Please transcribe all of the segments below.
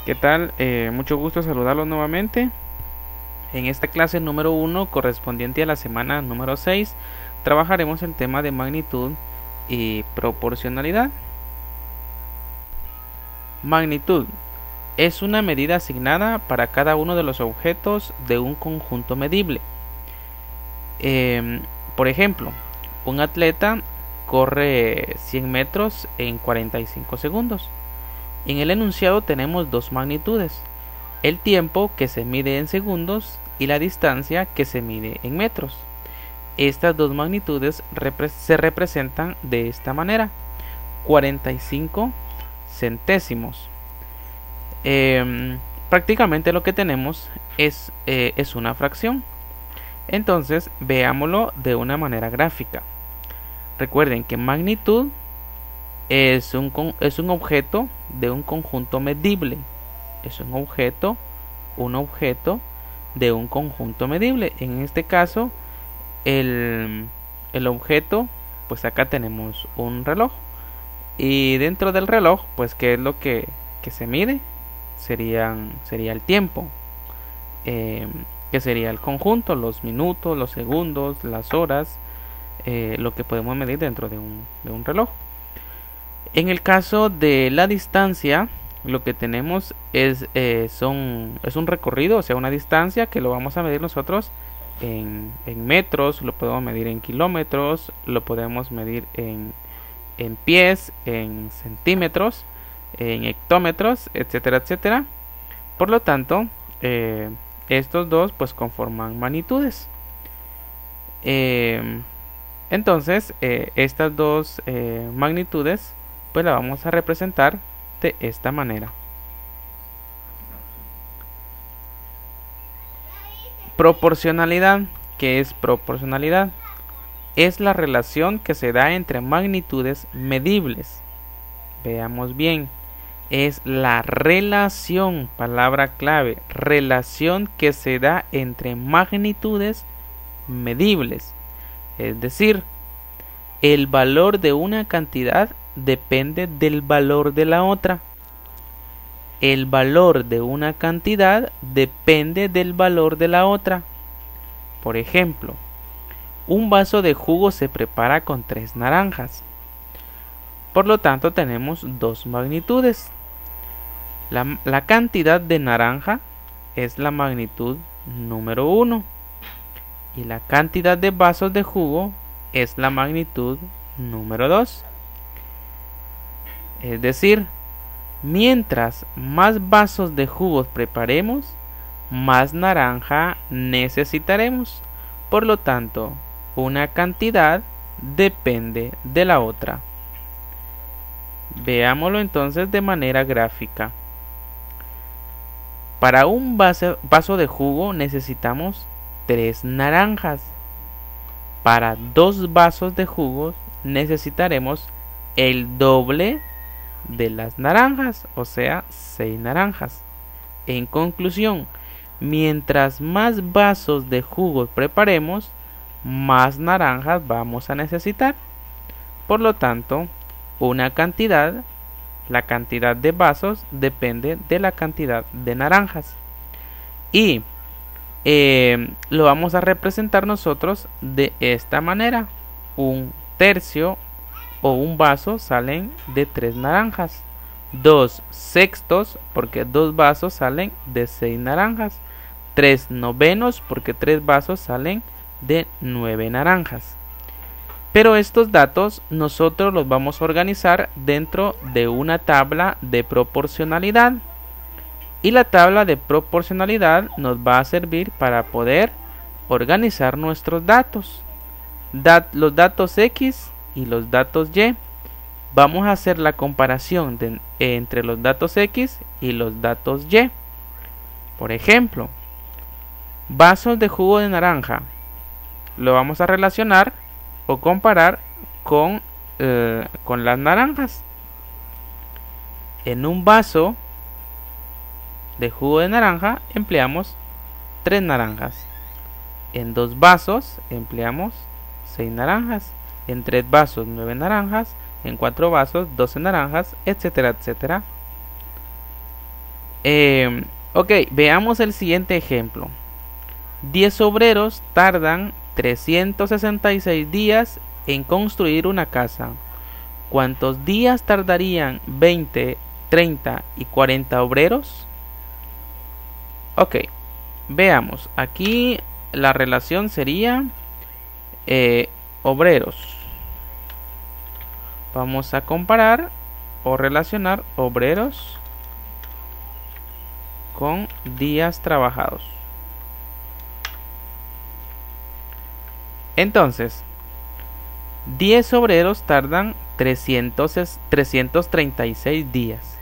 ¿Qué tal? Mucho gusto saludarlos nuevamente. En esta clase número 1, correspondiente a la semana número 6, trabajaremos el tema de magnitud y proporcionalidad. Magnitud es una medida asignada para cada uno de los objetos de un conjunto medible. Por ejemplo, un atleta corre 100 metros en 45 segundos. En el enunciado tenemos dos magnitudes: el tiempo, que se mide en segundos, y la distancia, que se mide en metros. Estas dos magnitudes se representan de esta manera: 45 centésimos. Prácticamente lo que tenemos es una fracción. Entonces veámoslo de una manera gráfica. Recuerden que magnitud es un objeto de un conjunto medible. Es un objeto de un conjunto medible. En este caso, el objeto, pues acá tenemos un reloj. Y dentro del reloj, pues ¿qué es lo que se mide? Sería el tiempo. Que sería el conjunto, los minutos, los segundos, las horas, lo que podemos medir dentro de un reloj. En el caso de la distancia, lo que tenemos es un recorrido, o sea, una distancia que lo vamos a medir nosotros en metros, lo podemos medir en kilómetros, lo podemos medir en pies, en centímetros, en hectómetros, etcétera, etcétera. Por lo tanto, estos dos pues conforman magnitudes. Entonces, estas dos magnitudes pues la vamos a representar de esta manera. Proporcionalidad. ¿Qué es proporcionalidad? Es la relación que se da entre magnitudes medibles. Veamos bien. Es la relación, palabra clave, relación que se da entre magnitudes medibles. Es decir, el valor de una cantidad depende del valor de la otra. El valor de una cantidad depende del valor de la otra. Por ejemplo, un vaso de jugo se prepara con 3 naranjas. Por lo tanto, tenemos dos magnitudes. La cantidad de naranja es la magnitud número 1 y la cantidad de vasos de jugo es la magnitud número 2. Es decir, mientras más vasos de jugo preparemos, más naranja necesitaremos. Por lo tanto, una cantidad depende de la otra. Veámoslo entonces de manera gráfica. Para un vaso de jugo necesitamos 3 naranjas. Para 2 vasos de jugo necesitaremos el doble de las naranjas, o sea, 6 naranjas. En conclusión, mientras más vasos de jugo preparemos, más naranjas vamos a necesitar. Por lo tanto, la cantidad de vasos depende de la cantidad de naranjas. Y lo vamos a representar nosotros de esta manera: un tercio o un vaso salen de 3 naranjas, 2 sextos porque 2 vasos salen de 6 naranjas, 3 novenos porque 3 vasos salen de 9 naranjas. Pero estos datos nosotros los vamos a organizar dentro de una tabla de proporcionalidad. Y la tabla de proporcionalidad nos va a servir para poder organizar nuestros datos. Los datos X y los datos Y. Vamos a hacer la comparación entre los datos X y los datos Y. Por ejemplo, vasos de jugo de naranja. Lo vamos a relacionar o comparar con las naranjas. En un vaso de jugo de naranja empleamos 3 naranjas. En 2 vasos empleamos 6 naranjas. En 3 vasos 9 naranjas. En 4 vasos 12 naranjas, etcétera, etcétera. Ok, veamos el siguiente ejemplo. 10 obreros tardan 366 días en construir una casa. ¿Cuántos días tardarían 20, 30 y 40 obreros? Ok, veamos. Aquí la relación sería obreros. Vamos a comparar o relacionar obreros con días trabajados. Entonces, 10 obreros tardan 336 días.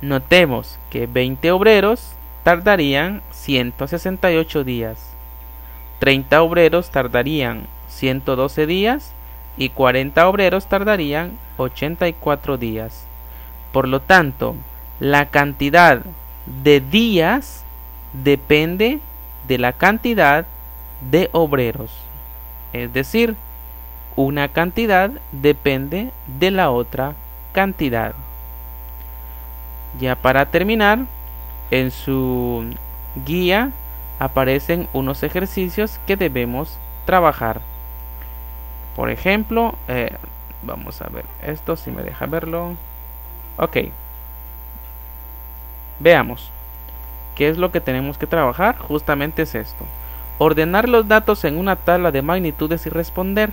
Notemos que 20 obreros tardarían 168 días. 30 obreros tardarían 112 días y 40 obreros tardarían 84 días. Por lo tanto, la cantidad de días depende de la cantidad de obreros. Es decir, una cantidad depende de la otra cantidad. Ya para terminar, en su guía aparecen unos ejercicios que debemos trabajar. Por ejemplo, vamos a ver esto, si me deja verlo. Ok, veamos qué es lo que tenemos que trabajar. Justamente es esto: ordenar los datos en una tabla de magnitudes y responder.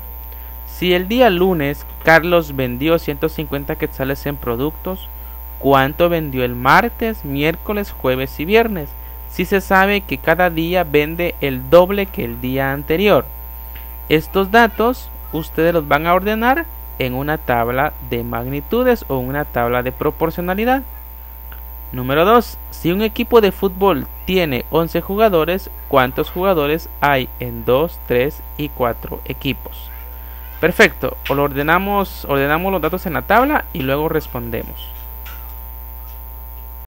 Si el día lunes Carlos vendió 150 quetzales en productos, ¿cuánto vendió el martes, miércoles, jueves y viernes? Si se sabe que cada día vende el doble que el día anterior. Estos datos ustedes los van a ordenar en una tabla de magnitudes o una tabla de proporcionalidad. Número 2. Si un equipo de fútbol tiene 11 jugadores, ¿cuántos jugadores hay en 2, 3 y 4 equipos? Perfecto, ordenamos los datos en la tabla y luego respondemos.